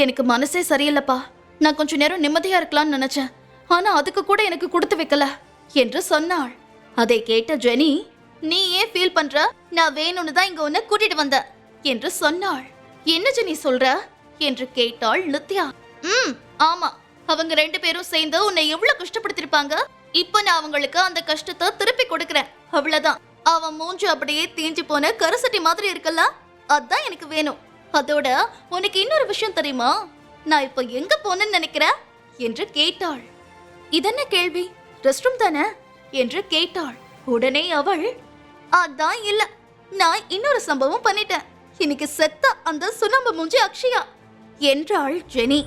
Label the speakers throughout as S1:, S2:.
S1: எனக்கு மனசே சரியில்லப்பா. நான் கொஞ்ச நேரம் நிம்மதியா இருக்கலாம்னு நினைச்சேன். ஆனா அதுக்கு கூட எனக்கு கொடுத்து வைக்கல என்று சொன்னாள். அதை கேட்ட ஜெனி, நீ ஏன் ஃபீல் பண்ற? நான் வேணும்னு தான் இங்க உன்னை கூட்டிட்டு வந்த என்று சொன்னாள். என்ன ஜெனி சொல்ற என்று கேட்டாள் நித்யா. ஆமா, அவங்க 2 பேரும் சேர்ந்து உன்னை எவ்வளவு கஷ்டப்படுத்திருப்பாங்க. இப்ப நான் அவங்களுக்கு அந்த கஷ்டத்தை திருப்பி கொடுக்கறேன், அவ்வளவுதான். அவன் மூஞ்சு அப்படியே தீஞ்சு போன கரசட்டி மாதிரி இருக்கல, அதான் எனக்கு வேணும். அதோட உனக்கு இன்னொரு விஷயம் தெரியுமா? நான் இப்ப எங்க போனேன்னு நினைக்கிற என்று கேட்டாள். இதென்ன கேள்வி? ரெஸ்ட் ரூம் தானே என்று கேட்டாள். உடனே அவள், அதான் இல்ல, நான் இன்னொரு சம்பவம் பண்ணிட்டேன். இன்னைக்கு செத்த அந்த சுண்ணாம்பு மூஞ்சி அக்ஷயா என்றாள் ஜெனி.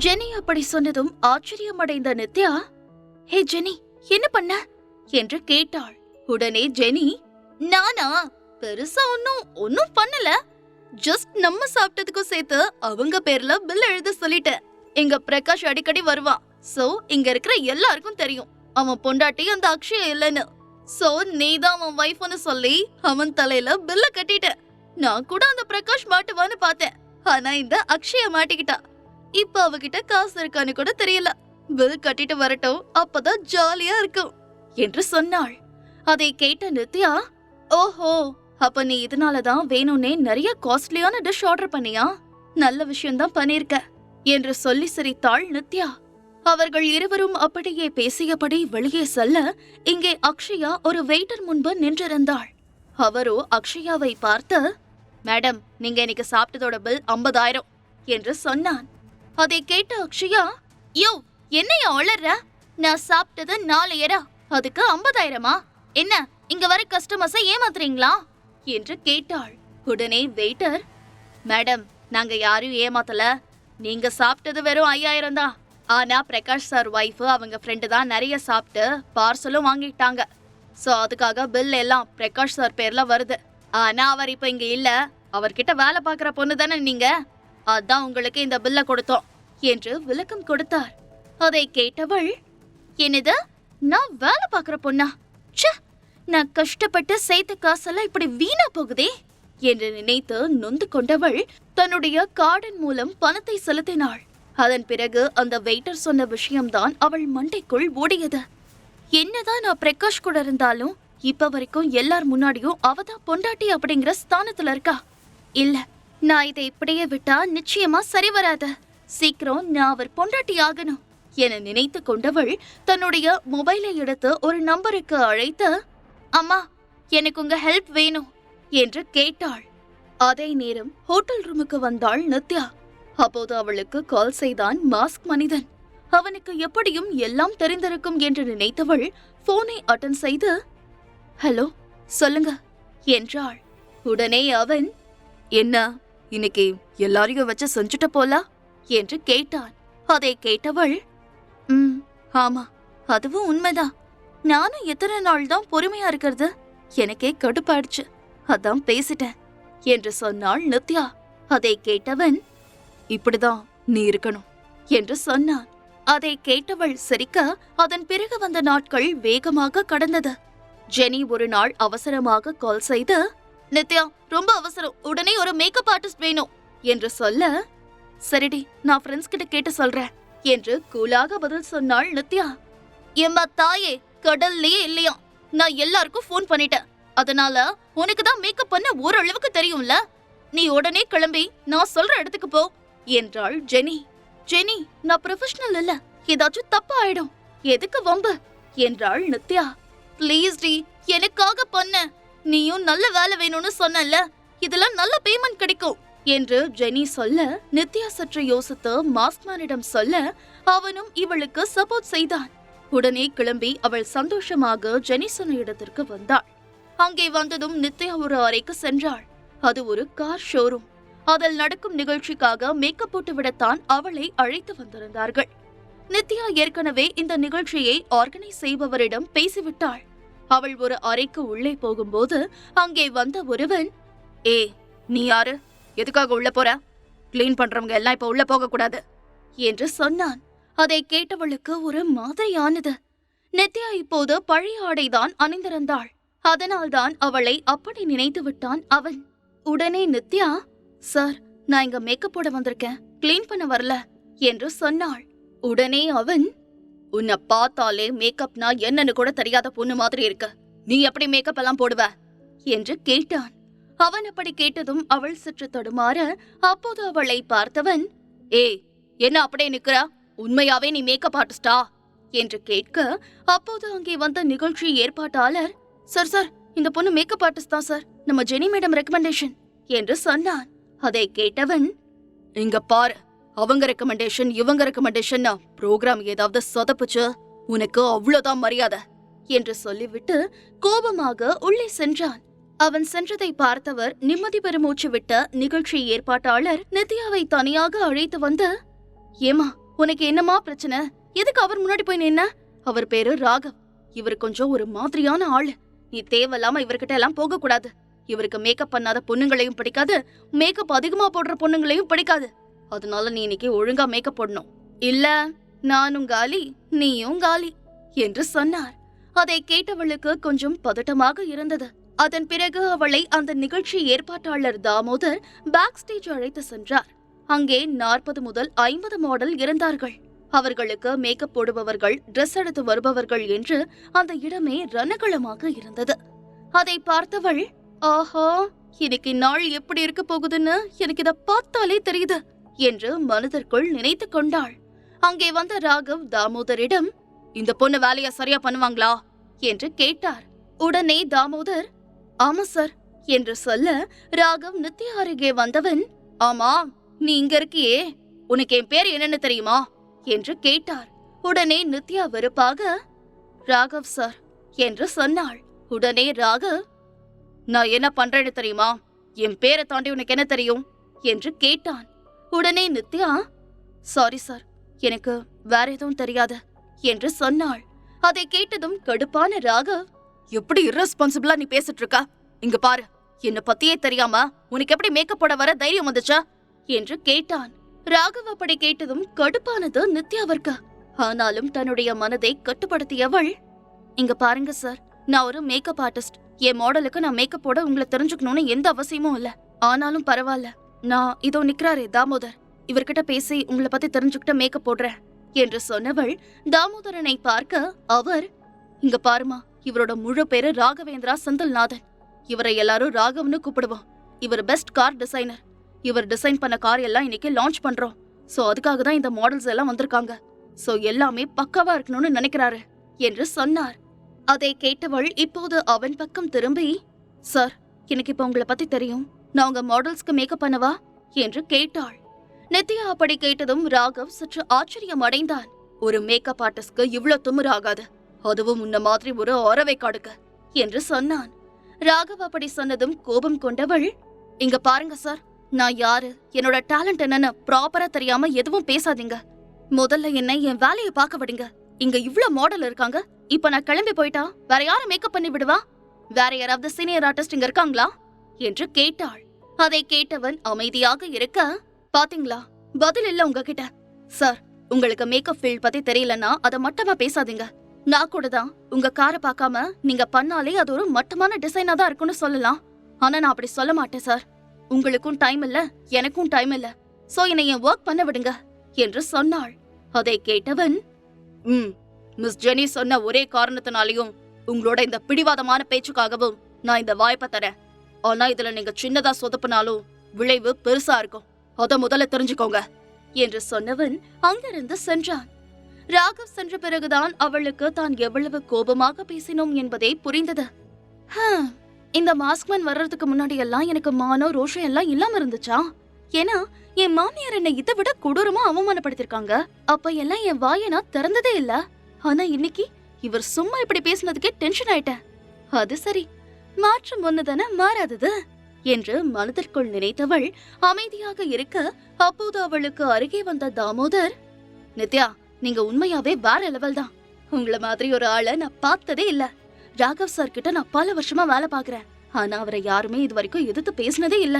S1: ஜெனி அப்படி சொன்னதும் ஆச்சரியமடைந்த நித்யா, ஹே ஜெனி, என்ன பண்ண என்று கேட்டாள். உடனே ஜெனி, நானா பெருசா ஒன்னும் பண்ணல. ஜஸ்ட் நம்ம சாப்பிட்டதுக்கும் சேர்த்து அவங்க பேர்ல பில் எழுத சொல்லிட்டேன். எங்க பிரகாஷ் அடிக்கடி வருவான். சோ இங்க இருக்கிற எல்லாருக்கும் தெரியும் அவன் பொண்டாட்டி அந்த அக்ஷயா இல்லைன்னு. சோ நீதான் அவன் வைஃப்னு சொல்லி அவன் தலையில பில்ல கட்டிட்ட. நான் கூட அந்த பிரகாஷ் மாட்டுவான்னு பார்த்தேன். ஆனா இந்த அக்ஷயா மாட்டிக்கிட்டா. இப்ப அவகிட்ட காசு இருக்கான்னு கூட தெரியல. பில் கட்டிட்டு வரட்டும், அப்பதான் ஜாலியா இருக்கும் என்று சொன்னாள். அதை கேட்ட நித்யா, ஓஹோ, அப்ப நீ இதனாலதான் வேணும்னே நிறைய காஸ்ட்லியான டிஷ் ஆர்டர் பண்ணியா? நல்ல விஷயம் தான் பண்ணிருக்க என்று சொல்லி சிரித்தாள் நித்யா. அவர்கள் இருவரும் அப்படியே பேசியபடி வெளியே செல்ல, இங்கே அக்ஷயா ஒரு வெயிட்டர் முன்பு நின்றிருந்தாள். அவரோ அக்ஷயாவை பார்த்து, மேடம், நீங்க இன்னைக்கு சாப்பிட்டதோட பில் 50,000 என்று சொன்னான். அதை கேட்ட அக்ஷயா, யோ, என்னையா ஒளர்ற? நான் சாப்பிட்டது 4,000, அதுக்கு 50,000? என்ன, இங்க வர கஸ்டமர்ஸை ஏமாத்துறீங்களா என்று கேட்டாள். உடனே வெயிட்டர், மேடம், நாங்க யாரையும் ஏமாத்தல. நீங்க சாப்பிட்டது வெறும் 5,000 தான். ஆனா பிரகாஷ் சார் வைஃப் அவங்க ஃப்ரெண்டு தான் நிறைய சாப்பிட்டு பார்சலும் வாங்கிட்டாங்க. சோ அதுக்காக பில் எல்லாம் பிரகாஷ் சார் பேர்ல வருது. ஆனா அவர் இப்ப இங்க இல்ல. அவர்கிட்ட வேலை பாக்குற பொண்ணு தானே நீங்க, அதான் உங்களுக்கு இந்த பில்ல கொடுத்தோம் என்று விளக்கம் கொடுத்தார். அதை கேட்டவள், என்னது, நான் வேலை பாக்குற பொண்ணா? நான் கஷ்டப்பட்டு சேர்த்த காசெல்லாம் இப்படி வீணா போகுதே என்று நினைத்து நொந்து கொண்டவள் தன்னுடைய கார்டன் மூலம் பணத்தை செலுத்தினாள். அதன் பிறகு அந்த வெயிட்டர் சொன்ன விஷயம்தான் அவள் மண்டைக்குள் ஓடியது. என்னதான் நான் பிரகாஷ் கூட இருந்தாலும் இப்ப வரைக்கும் எல்லார் முன்னாடியும் அவதான் பொண்டாட்டி அப்படிங்கிற ஸ்தானத்துல இருக்கா. இல்ல, நான் இதை இப்படியே விட்டா நிச்சயமா சரி வராது. சீக்கிரம் நான் அவர் பொண்டாட்டி ஆகணும் என நினைத்து கொண்டவள் தன்னுடைய மொபைலை எடுத்து ஒரு நம்பருக்கு அழைத்து, அம்மா, எனக்கு உங்க ஹெல்ப் வேணும் என்று கேட்டாள். அதே நேரம் ஹோட்டல் ரூமுக்கு வந்தாள் நித்யா. அப்போது அவளுக்கு கால் செய்தான் மாஸ்க் மனிதன். அவனுக்கு எப்படியும் எல்லாம் தெரிந்திருக்கும் என்று நினைத்தவள் போனை அட்டன் செய்து, ஹலோ, சொல்லுங்க என்றாள். உடனே அவன், என்ன, இன்னைக்கு எல்லாரையும் வச்சு செஞ்சுட்ட போல என்று கேட்டான். அதை கேட்டவள், ஆமா, அதுவும் உண்மைதான். நானும் எத்தனை நாள் தான் பொறுமையா இருக்கிறது, எனக்கே கடுப்பாயிடுச்சு, அதான் பேசிட்டேன் என்று சொன்னாள் நித்யா. அதை கேட்டவன், இப்படிதான் நீ இருக்கணும் என்று சொன்னான். அதை கேட்டவள் சிரிக்க, அதன் பிறகு வந்த நாட்கள் வேகமாக கடந்தது. ஜெனி ஒரு நாள் அவசரமாக கால் செய்து, நித்யா, ரொம்ப அவசரம், உடனே ஒரு மேக்கப் ஆர்டிஸ்ட் வேணும் என்று சொல்ல, சரிடி, நான் ஃப்ரெண்ட்ஸ் கிட்ட கேட்டு சொல்றேன் என்று கூலாக பதில் சொன்னாள் நித்யா. எம்மா தாயே, கடல்லையே இல்லையா, நான் எல்லாருக்கும் போன் பண்ணிட்டேன். அதனால உனக்கு தான் மேக்கப் பண்ண ஓரளவுக்கு தெரியும்ல. நீ உடனே கிளம்பி நான் சொல்ற இடத்துக்கு போ என்றாள் ஜெனி. ஜெனி, நான் ப்ரொஃபஷனல் இல்ல, ஏதாச்சும் தப்பா ஆயிடும், எதுக்கு வம்பு என்றாள் நித்யா. ப்ளீஸ் டி, எனக்காக பண்ண. நீயும் நல்ல வேலை வேணும்னு சொன்னல, இதெல்லாம் நல்ல பேமெண்ட் கிடைக்கும் என்று ஜெனி சொல்ல, நித்யா சற்று யோசித்து மாஸ்க்மேனிடம் சொல்ல, அவனும் இவளுக்கு சப்போர்ட் செய்தான். உடனே கிளம்பி அவள் சந்தோஷமாக ஜெனி சொன்ன இடத்திற்கு வந்தாள். அங்கே வந்ததும் நித்யா ஒரு அறைக்கு சென்றாள். அது ஒரு கார் ஷோரூம். அதில் நடக்கும் நிகழ்ச்சிக்காக மேக்கப் போட்டு விடத்தான் அவளை அழைத்து வந்திருந்தார்கள். நித்யா ஏற்கனவே இந்த நிகழ்ச்சியை ஆர்கனைஸ் செய்பவரிடம் பேசிவிட்டாள். அவள் ஒரு அறைக்கு உள்ளே போகும்போது அங்கே வந்த ஒருவன், ஏ, நீ யாரு, எதுக்காக உள்ள போற? கிளீன் பண்றவங்க எல்லாம் இப்ப உள்ள போக கூடாது என்று சொன்னான். அதை கேட்டவளுக்கு ஒரு மாதிரியானது. நித்யா இப்போது பழைய ஆடைதான் அணிந்திருந்தாள். அதனால்தான் அவளை அப்படி நினைத்து விட்டான் அவன். உடனே நித்யா, சார், நான் இங்க மேக்கப் போட வந்திருக்கேன், கிளீன் பண்ண வரல என்று சொன்னாள். உடனே அவன், உன்னை பார்த்தாலே மேக்கப்னா என்னன்னு கூட தெரியாத பொண்ணு மாதிரி இருக்கு, நீ எப்படி மேக்கப் எல்லாம் போடுவ என்று கேட்டான். அவன் அப்படி கேட்டதும் அவள் சற்று தடுமாற, அப்போது அவளை பார்த்தவன், ஏய் என்ன அப்படியே நிக்கிறா, உண்மையாவே நீ மேக்கப் ஆர்டிஸ்டா என்று கேட்க, அப்போது அங்கே வந்த நிகழ்ச்சி ஏற்பாட்டாளர், சார் சார் இந்த பொண்ணு மேக்கப் ஆர்டிஸ்ட் தான் சார், நம்ம ஜெனி மேடம் ரெக்கமெண்டேஷன் என்று சொன்னான். அதை கேட்டவன், இங்க பாரு, அவங்க ரெக்கமெண்டேஷன் இவங்க ரெக்கமெண்டேஷன் ப்ரோக்ராம் ஏதாவது சொதப்புச்சு உனக்கு அவ்வளவுதான் மரியாதை என்று சொல்லிவிட்டு கோபமாக உள்ளே சென்றான். அவன் சென்றதை பார்த்தவர் நிம்மதி பெருமூச்சு விட்ட நிகழ்ச்சி ஏற்பாட்டாளர் நித்யாவை தனியாக அழைத்து வந்து, ஏமா உனக்கு என்னமா பிரச்சனை, எதுக்கு அவர் முன்னாடி போய் நின்ன? அவர் பேரு ராகவ், இவர் கொஞ்சம் ஒரு மாதிரியான ஆளு, நீ தேவையில்லாம இவர்கிட்ட எல்லாம் போக கூடாது. இவருக்கு மேக்கப் பண்ணாத பொண்ணுங்களையும் பிடிக்காது, மேக்கப் அதிகமா போடுற பொண்ணுங்களையும் பிடிக்காது. அதனால நீ இன்னைக்கு ஒழுங்கா மேக்கப் போடணும், இல்ல நானும் காலி நீயும் காலி என்று சொன்னார். அதை கேட்டவளுக்கு கொஞ்சம் பதட்டமாக இருந்தது. அதன் பிறகு அவளை அந்த நிகழ்ச்சி ஏற்பாட்டாளர் தாமோதர் பேக் ஸ்டேஜ் அழைத்து சென்றார். அங்கே 40 முதல் 50 மாடல் இருந்தார்கள். அவர்களுக்கு மேக்கப் போடுபவர்கள், ட்ரெஸ் எடுத்து வருபவர்கள் என்று அந்த இடமே ரணகளமாக இருந்தது. அதை பார்த்தவள், ஆஹா இன்னைக்கு நாள் எப்படி இருக்க போகுதுன்னு எனக்கு இத பார்த்தாலே தெரியுது என்று மனதிற்குள் நினைத்து கொண்டாள். அங்கே வந்த ராகவ் தாமோதரிடம், இந்த பொண்ணு வேலைய சரியா பண்ணுவாங்களா என்று கேட்டார். உடனே தாமோதர், ஆமா சார் என்று சொல்ல, ராகவ் நித்யா அருகே வந்தவன், ஆமா நீ இங்க இருக்கியே, உனக்கு என் பேர் என்னன்னு தெரியுமா என்று கேட்டார். உடனே நித்யா வெறுப்பாக, ராகவ் சார் என்று சொன்னாள். உடனே ராகவ், நான் என்ன பண்றேன்னு தெரியுமா, என் பேரை தாண்டி உனக்கு என்ன தெரியும் என்று கேட்டான். உடனே நித்யா, சாரி சார் எனக்கு வேற எதுவும் தெரியாது என்று சொன்னாள். அதை கேட்டதும் கடுப்பான ராகவ், எப்படி irresponsible-ஆ நீ பேசிட்டு இருக்க, இங்க பாரு, என்ன பத்தியே தெரியாம உனக்கு எப்படி மேக்கப் போட வர தைரியம் வந்துச்சா என்று கேட்டான். ராகவ் அப்படி கேட்டதும் கடுப்பானது நித்யாவிற்கு. ஆனாலும் தன்னுடைய மனதை கட்டுப்படுத்தியவள், இங்க பாருங்க சார், நான் ஒரு மேக்கப் ஆர்டிஸ்ட், என் மாடலுக்கு நான் மேக்கப் போட உங்களை தெரிஞ்சுக்கணும்னு எந்த அவசியமும் இல்ல. ஆனாலும் பரவாயில்ல, நான் இதோ நிக்கிறாரே தாமோதர், இவர்கிட்ட பேசி உங்களை பத்தி தெரிஞ்சுக்கிட்ட மேக்கப் போடுறேன் என்று சொன்னவள் தாமோதரனை பார்க்க, அவர், இங்க பாருமா, இவரோட முழு பேரு ராகவேந்திரா செந்தில்நாதன், இவரை எல்லாரும் ராகவ்னு கூப்பிடுவோம். இவர் பெஸ்ட் கார் டிசைனர், இவர் டிசைன் பண்ண கார் எல்லாம் இன்னைக்கு லான்ச் பண்றோம். சோ அதுக்காக தான் இந்த மாடல்ஸ் எல்லாம் வந்திருக்காங்க. சோ எல்லாமே பக்காவா இருக்கணும்னு நினைக்கிறாரு என்று சொன்னார். அதை கேட்டவள் இப்போது அவன் பக்கம் திரும்பி, சார் எனக்கு இப்ப உங்களை பத்தி தெரியும், நான் உங்க மாடல்ஸ்க்கு மேக்கப் பண்ணவா என்று கேட்டாள். நித்யா அப்படி கேட்டதும் ராகவ் சற்று ஆச்சரியம் அடைந்தான். ஒரு மேக்கப் ஆர்டிஸ்ட்க்கு இவ்ளோ திமிரு ஆகாது, அதுவும் உன்ன மாதிரி ஒரு அறவை காடுக்க என்று சொன்னான். ராகவ் அப்படி சொன்னதும் கோபம் கொண்டவள், இங்க பாருங்க சார், நான் யாரு, என்னோட டேலண்ட் என்னன்னு ப்ராப்பரா தெரியாம எதுவும் பேசாதீங்க. முதல்ல என்ன என் வேலையை பார்க்க விடுங்க. இங்க இவ்ளோ மாடல் இருக்காங்க, இப்ப நான் கிளம்பி போயிட்டா வேற யாரும் மேக்கப் பண்ணி விடுவா? வேற யாராவது சீனியர் ஆர்டிஸ்ட் இங்க இருக்காங்களா என்று கேட்டாள். அதை கேட்டவன் அமைதியாக இருக்க, பாத்தீங்களா பதில் இல்ல உங்ககிட்ட. சார் உங்களுக்கு மேக்கப் ஃபீல்ட் பத்தி தெரியலன்னா அத மட்டமா பேசாதீங்க. நான் கூட தான் உங்க காரை பார்க்காம நீங்க பண்ணாலே அது ஒரு மட்டமான டிசைனா தான் இருக்கும்னு சொல்லலாம். ஆனா நான் அப்படி சொல்ல மாட்டேன் சார். உங்களுக்கும் டைம் இல்ல, எனக்கும் டைம் இல்ல. சோ என்னை என் ஒர்க் பண்ண விடுங்க என்று சொன்னாள். அதை கேட்டவன், மிஸ் ஜெனி சொன்ன ஒரே காரணத்தினாலையும் உங்களோட இந்த பிடிவாதமான பேச்சுக்காகவும் நான் இந்த வாய்ப்பை தரேன். ஆனா இதுல நீங்க சின்னதா சொதப்பினாலும் விளைவு பெருசா இருக்கும், அத முதல்ல தெரிஞ்சுக்கோங்க என்று சொன்னவன் அங்கிருந்து சென்றான். ராகவ் சென்ற பிறகுதான் அவளுக்கு தான் எவ்வளவு கோபமாக பேசினோம் என்பதே புரிந்தது. இந்த மாஸ்க்மேன் வர்றதுக்கு முன்னாடி எல்லாம் எனக்கு மானோ ரோஷம் எல்லாம் இல்லாம இருந்துச்சா? ஏன்னா என் மாமியார் என்னை இதை விட கொடூரமா அவமானப்படுத்திருக்காங்க. அப்ப எல்லாம் என் வாயை நான் திறந்ததே இல்ல. ஆனா இன்னைக்கு இவர் சும்மா இப்படி பேசினதுக்கே டென்ஷன் ஆயிட்டேன். அது சரி, மாற்றம் ஒண்ணுதானே மாறாதது என்று மனதிற்குள் நினைத்தவள் அமைதியாக இருக்க, அப்போது அவளுக்கு அருகே வந்த தாமோதர், நித்யா நீங்க உண்மையாவே வேற லெவல் தான். உங்கள மாதிரி ஒரு ஆளை நான் பார்த்ததே இல்ல. ராகவ் சார் கிட்ட நான் பல வருஷமா வேலை பாக்குறேன், ஆனா அவரை யாருமே இது வரைக்கும் எதிர்த்து பேசினதே இல்ல.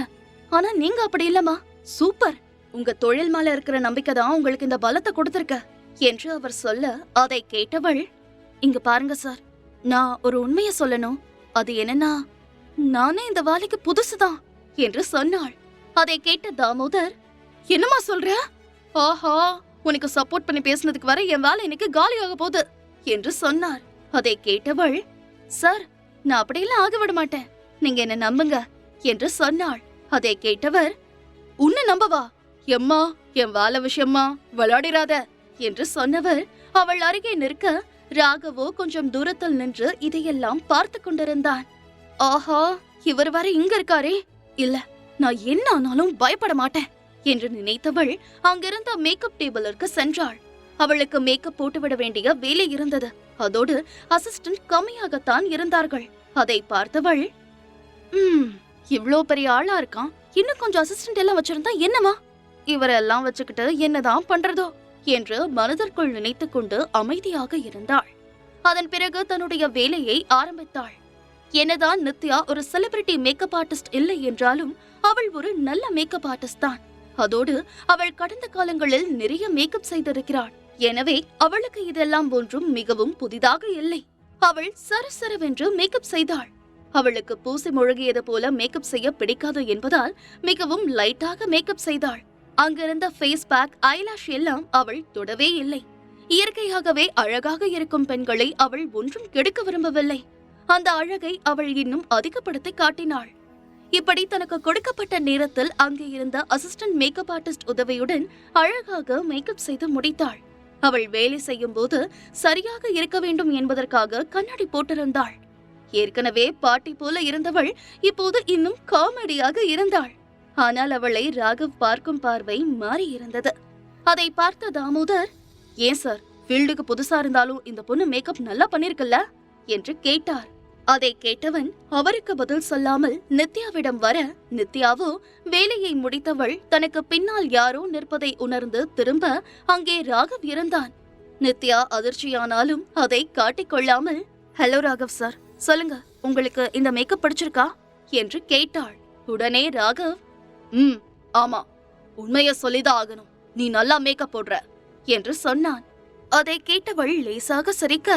S1: ஆனா நீங்க அப்படி இல்லமா, சூப்பர். உங்க தொழில் மேல இருக்கிற நம்பிக்கை தான் உங்களுக்கு இந்த பலத்தை கொடுத்திருக்க என்று அவர் சொல்ல, அதை கேட்டவள், இங்க பாருங்க சார், நான் ஒரு உண்மைய சொல்லணும். அது என்னன்னா, நானே இந்த வேலைக்கு புதுசுதான் என்று சொன்னாள். அதை கேட்ட தாமோதர், என்னம்மா சொல்ற? ஆஹா, உனக்கு சப்போர்ட் பண்ணி பேசுனதுக்கு வர என் வேலை எனக்கு காலியாக போகுது என்று சொன்னார். அதை கேட்டவள், சார், நான் அப்படியெல்லாம் ஆக விட மாட்டேன், நீங்க என்ன நம்புங்க என்று சொன்னாள். அதை கேட்டவர், உன்னை நம்பவா? எம்மா, என் வேலை விஷயமா விளையாடிராத என்று சொன்னவர் அவள் அருகே நிற்க, ராகவோ கொஞ்சம் தூரத்தில் நின்று இதையெல்லாம் பார்த்து கொண்டிருந்தான். ஆஹா, இவர் வர இங்க இருக்காரே, இல்ல, நான் என்ன ஆனாலும் பயப்பட மாட்டேன் என்று நினைத்தவள் அங்கிருந்த மேக்கப் டேபிளிற்கு சென்றாள். அவளுக்கு மேக்கப் போட்டுவிட வேண்டிய வேலை இருந்தது. அதோடு அசிஸ்டன்ட் கம்மியாகத்தான் இருந்தார்கள். அதை பார்த்தவள், இவ்ளோ பெரிய ஆளா இருக்கான், இன்னும் கொஞ்சம் அசிஸ்டன்ட் எல்லாம் வச்சிருந்தா என்னமா? இவரெல்லாம் வச்சுக்கிட்டு என்னதான் பண்றதோ என்று மனதிற்குள் நினைத்துக் கொண்டு அமைதியாக இருந்தாள். அதன் பிறகு தன்னுடைய வேலையை ஆரம்பித்தாள். என்னதான் நித்யா ஒரு செலிபிரிட்டி மேக்கப் ஆர்டிஸ்ட் இல்லை என்றாலும் அவள் ஒரு நல்ல மேக்கப் ஆர்டிஸ்ட் தான். அதோடு அவள் கடந்த காலங்களில் நிறைய மேக்கப் செய்திருக்கிறாள். எனவே அவளுக்கு இதெல்லாம் ஒன்றும் மிகவும் புதிதாக இல்லை. அவள் சரசரவென்று மேக்கப் செய்தாள். அவளுக்கு பூசி முழுகியது போல மேக்கப் செய்ய பிடிக்காது என்பதால் மிகவும் லைட்டாக மேக்கப் செய்தாள். அங்கிருந்த ஃபேஸ் பேக், ஐலாஷ் எல்லாம் அவள் தொடவே இல்லை. இயற்கையாகவே அழகாக இருக்கும் பெண்களை அவள் ஒன்றும் கெடுக்க விரும்பவில்லை. அந்த அழகை அவள் இன்னும் அதிகப்படுத்தி காட்டினாள். இப்படி தனக்கு கொடுக்கப்பட்ட நேரத்தில் அங்கே இருந்த அசிஸ்டன்ட் மேக்கப் ஆர்டிஸ்ட் உதவியுடன் அழகாக மேக்கப் செய்து முடித்தாள். அவள் வேலை செய்யும் போது சரியாக இருக்க வேண்டும் என்பதற்காக கண்ணாடி போட்டிருந்தாள். ஏற்கனவே பாட்டி போல இருந்தவள் இப்போது இன்னும் காமெடியாக இருந்தாள். ஆனால் அவளை ராகவ் பார்க்கும் பார்வை மாறி இருந்தது. அதை பார்த்த தாமோதர், ஏன் சார், ஃபீல்டுக்கு புதுசா இருந்தாலும் இந்த பொண்ணு மேக்கப் நல்லா பண்ணிருக்கல என்று கேட்டார். அதை கேட்டவன் அவருக்கு பதில் சொல்லாமல் நித்யாவிடம் வர, நித்யாவோ வேலையை முடித்தவள் தனக்கு பின்னால் யாரோ நிற்பதை உணர்ந்து திரும்ப அங்கே ராகவ் இருந்தான். நித்யா அதிர்ச்சியானாலும் அதை காட்டிக்கொள்ளாமல், ஹலோ ராகவ் சார், சொல்லுங்க, உங்களுக்கு இந்த மேக்கப் பிடிச்சிருக்கா என்று கேட்டாள். உடனே ராகவ், ஆமா, உண்மைய சொல்லிதான் ஆகணும், நீ நல்லா மேக்கப் போடுற என்று சொன்னான். அதை கேட்டவள் லேசாக சிரிக்க,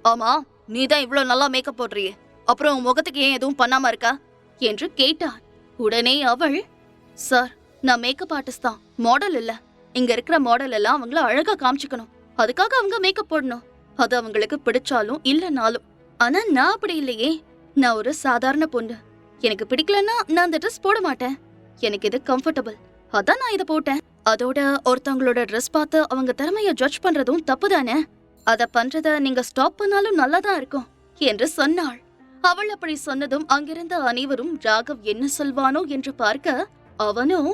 S1: ஆமா, நீதான் இவ்வளவு நல்லா மேக்கப் போடுறியே, அப்புறம் உன் முகத்துக்கு ஏன் எதுவும் பண்ணாம இருக்கா என்று கேட்டான். உடனே அவள், சார், நான் மேக்கப் ஆர்டிஸ்ட் தான், மாடல் இல்ல. இங்க இருக்கிற மாடல் எல்லாம் அவங்கள அழகா காமிச்சுக்கணும், அதுக்காக அவங்க மேக்கப் போடணும். அது அவங்களுக்கு பிடிச்சாலும் இல்லனாலும். ஆனா நான் அப்படி இல்லையே, நான் ஒரு சாதாரண பொண்ணு. எனக்கு பிடிக்கலன்னா நான் அந்த ட்ரெஸ் போட மாட்டேன். எனக்கு இது கம்ஃபர்டபிள், அதான் நான் இதை போட்டேன். அதோட ஒருத்தவங்களோட ட்ரெஸ் பார்த்து அவங்க திறமைய ஜட்ஜ் பண்றதும் தப்பு தானே. அத பண்றத நீங்க ஸ்டாப் பண்ணாலும் நல்லாதான் இருக்கும் என்று சொன்னாள். அவள் அப்படி சொன்னதும் அங்கிருந்த அனைவரும் ராகவ் என்ன சொல்வானோ என்று பார்க்க, அவனும்,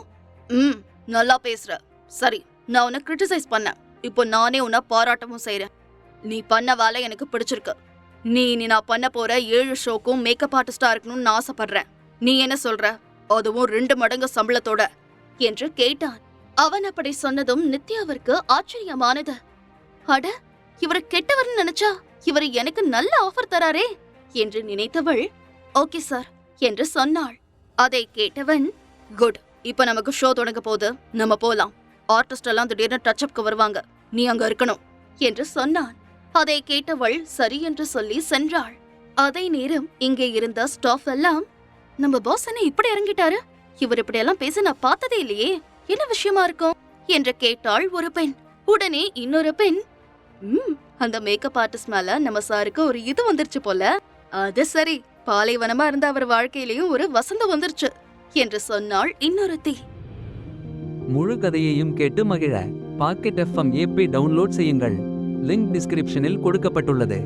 S1: நல்லா பேசுற, சரி, நான் உன்னை கிரிட்டிசைஸ் பண்ண, இப்போ நானே உன்னை பாராட்டமும் செய்யறேன். நீ பண்ண வேலை எனக்கு பிடிச்சிருக்கு. நீ நான் பண்ண போற 7 ஷோக்கும் மேக்கப் ஆர்டிஸ்டா இருக்கணும்னு ஆசைப்படுறேன். நீ என்ன சொல்ற? அதுவும் 2 மடங்கு சம்பளத்தோட என்று கேட்டான். அவன் அப்படி சொன்னதும் நித்யாவிற்கு ஆச்சரியமானது. அட, இவரு கெட்டவர்னு நினைச்சா இவரு எனக்கு நல்ல ஆஃபர் தராரே என்று நினைத்தவள், ஓகே சார் என்று சொன்னாள். அதை கேட்டவன், குட், இப்ப நமக்கு ஷோ தொடங்க போது, நம்ம போலாம். ஆர்டிஸ்ட் எல்லாம் திடீர்னு டச்சப்க்கு வருவாங்க, நீ அங்க இருக்கணும் என்று சொன்னான். அதை கேட்டவள் சரி என்று சொல்லி சென்றாள். அதே நேரம் இங்கே இருந்த ஸ்டாஃப் எல்லாம், நம்ம பாஸ் என்ன இப்படி இறங்கிட்டாரு, இவர் இப்படியெல்லாம் பேச நான் பார்த்ததே இல்லையே, என்ன விஷயமா இருக்கும் என்று கேட்டாள் ஒரு பெண். உடனே இன்னொரு பெண், அந்த மேக்கப் ஆர்டிஸ்ட் மேல நம்ம சாருக்கு ஒரு இது வந்துருச்சு போல, அது சரி, பாலைவனமா இருந்த அவர் வாழ்க்கையிலயும் ஒரு வசந்தம் வந்துருச்சு என்று சொன்னாள் இன்னொருத்தி.
S2: முழு கதையையும் கேட்டு மகிழ பாக்கெட் FM ஆப்பை டவுன்லோட் செய்யுங்கள். லிங்க் டிஸ்கிரிப்ஷனில் கொடுக்கப்பட்டுள்ளது.